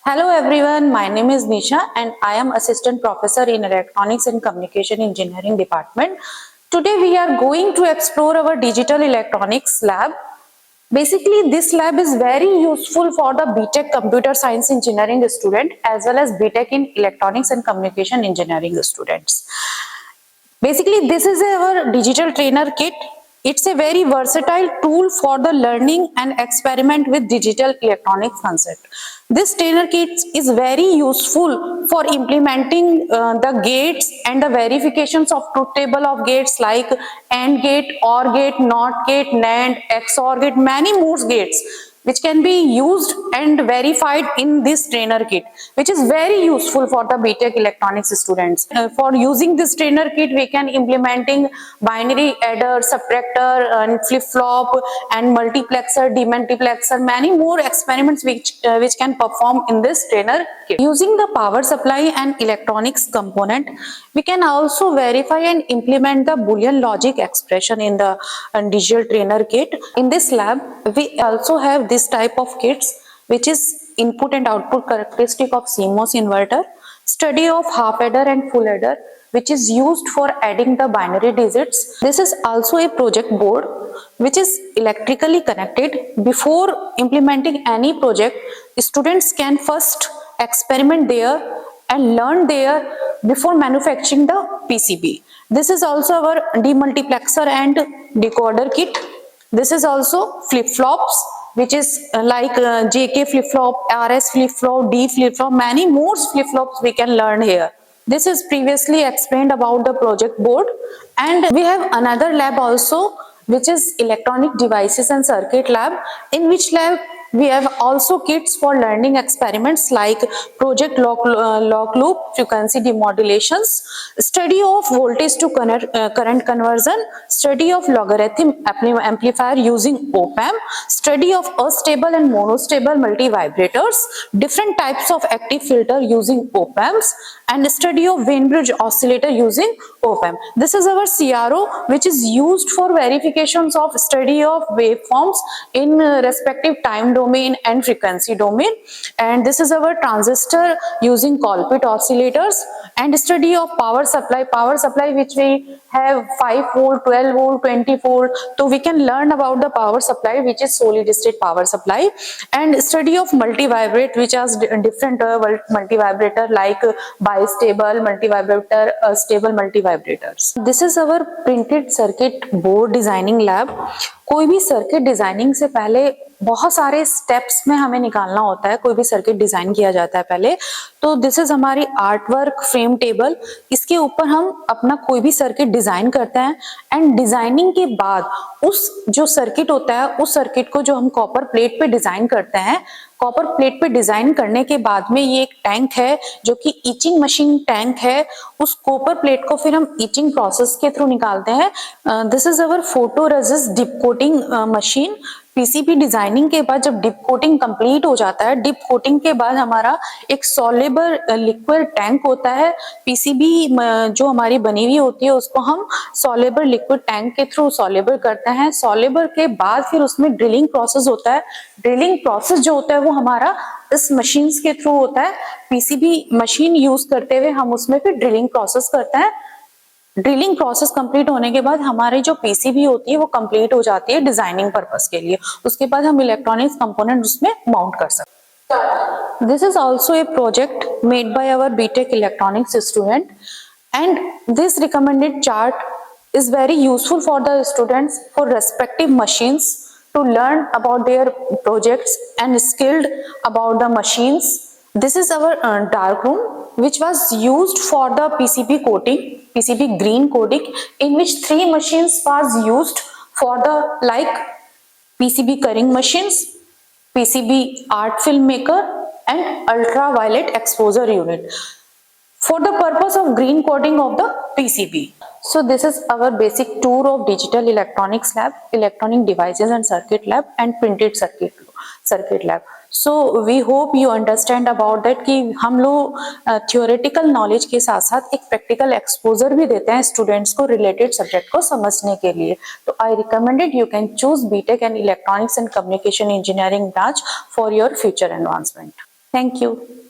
Hello everyone, my name is Nisha and I am Assistant Professor in Electronics and Communication Engineering Department. Today we are going to explore our Digital Electronics lab. Basically, this lab is very useful for the BTech Computer Science Engineering student as well as BTech in Electronics and Communication Engineering students. Basically, this is our digital trainer kit. It's a very versatile tool for the learning and experiment with digital electronics concept. This trainer kit is very useful for implementing the gates and the verifications of truth table of gates like AND gate, OR gate, NOT gate, NAND, XOR gate, many more gates which can be used and verified in this trainer kit, which is very useful for the BTech electronics students. For using this trainer kit, we can implementing binary adder, subtractor, and flip-flop, and multiplexer, demultiplexer, many more experiments which can perform in this trainer kit. Using the power supply and electronics component, we can also verify and implement the Boolean logic expression in the digital trainer kit. In this lab, we also have this type of kits, which is input and output characteristic of CMOS inverter, study of half adder and full adder, which is used for adding the binary digits. This is also a project board which is electrically connected. Before implementing any project, students can first experiment there and learn there before manufacturing the PCB. This is also our demultiplexer and decoder kit. This is also flip-flops, which is like JK flip-flop, RS flip-flop, D flip-flop, many more flip-flops we can learn here. This is previously explained about the project board, and we have another lab also, which is electronic devices and circuit lab, in which lab we have also kits for learning experiments like project lock loop, frequency demodulations, study of voltage to current conversion, study of logarithm amplifier using op-amp, study of astable and monostable multivibrators, different types of active filter using op-amps, and study of Wien-Bridge oscillator using op-amp. This is our CRO, which is used for verifications of study of waveforms in respective time domain and frequency domain. And this is our transistor using Colpit oscillators, and study of power supply which we have 5 volt, 12 volt, 20 volt. So we can learn about the power supply, which is solid state power supply, and study of multivibrate, which has different multivibrator like bistable multivibrator, stable multivibrators. This is our printed circuit board designing lab. कोई भी circuit designing से पहले बहुत सारे steps में हमें निकालना होता है, कोई भी सर्किट डिजाइन किया जाता है पहले। तो दिस इज हमारी आर्ट वर्क फ्रेम टेबल, इसके ऊपर हम अपना कोई भी सर्किट डिजाइन करते हैं, एंड डिजाइनिंग के बाद उस जो सर्किट होता है उस सर्किट को जो हम कॉपर प्लेट पे डिजाइन करते हैं, कॉपर प्लेट पे डिजाइन करने के बाद में ये एक टैंक है जो कि ईचिंग मशीन टैंक है, उस कॉपर प्लेट को फिर हम ईचिंग प्रोसेस के थ्रू निकालते हैं। This is our photoresist dip coating machine. PCB designing के बाद जब डिप कोटिंग कंप्लीट हो जाता है, डिप कोटिंग के बाद हमारा एक सॉल्युबल लिक्विड टैंक होता है। पीसीबी जो हमारी बनी हुई होती है उसको हम सॉल्युबल लिक्विड टैंक के थ्रू सॉल्युबल करते हैं। सॉल्युबल के बाद फिर उसमें ड्रिलिंग प्रोसेस होता है। ड्रिलिंग प्रोसेस जो होता है वो हमारा इस मशीन के थ्रू होता है। पीसीबी मशीन यूज करते हुए हम उसमें फिर ड्रिलिंग प्रोसेस करते हैं। ड्रिलिंग प्रोसेस कंप्लीट होने के बाद हमारी जो पीसीबी होती है वो कंप्लीट हो जाती है डिजाइनिंग पर्पस के लिए। उसके बाद हम इलेक्ट्रॉनिक्स कंपोनेंट उसमें माउंट कर सकते हैं। This is also a project made by our B Tech electronics student, and this recommended chart is very useful for the students for respective machines to learn about their projects and skilled about the machines. This is our dark room, which was used for the PCB coating, PCB green coating, in which 3 machines was used for the like PCB cutting machines, PCB art film maker, and ultraviolet exposure unit for the purpose of green coating of the PCB. So this is our basic tour of digital electronics lab, electronic devices and circuit lab, and printed circuit lab. So we hope you understand about that कि हम लोग theoretical knowledge के साथ साथ एक practical exposure भी देते हैं students को related subject को समझने के लिए। तो I recommended you can choose BTech and Electronics and Communication Engineering branch for your future advancement. Thank you.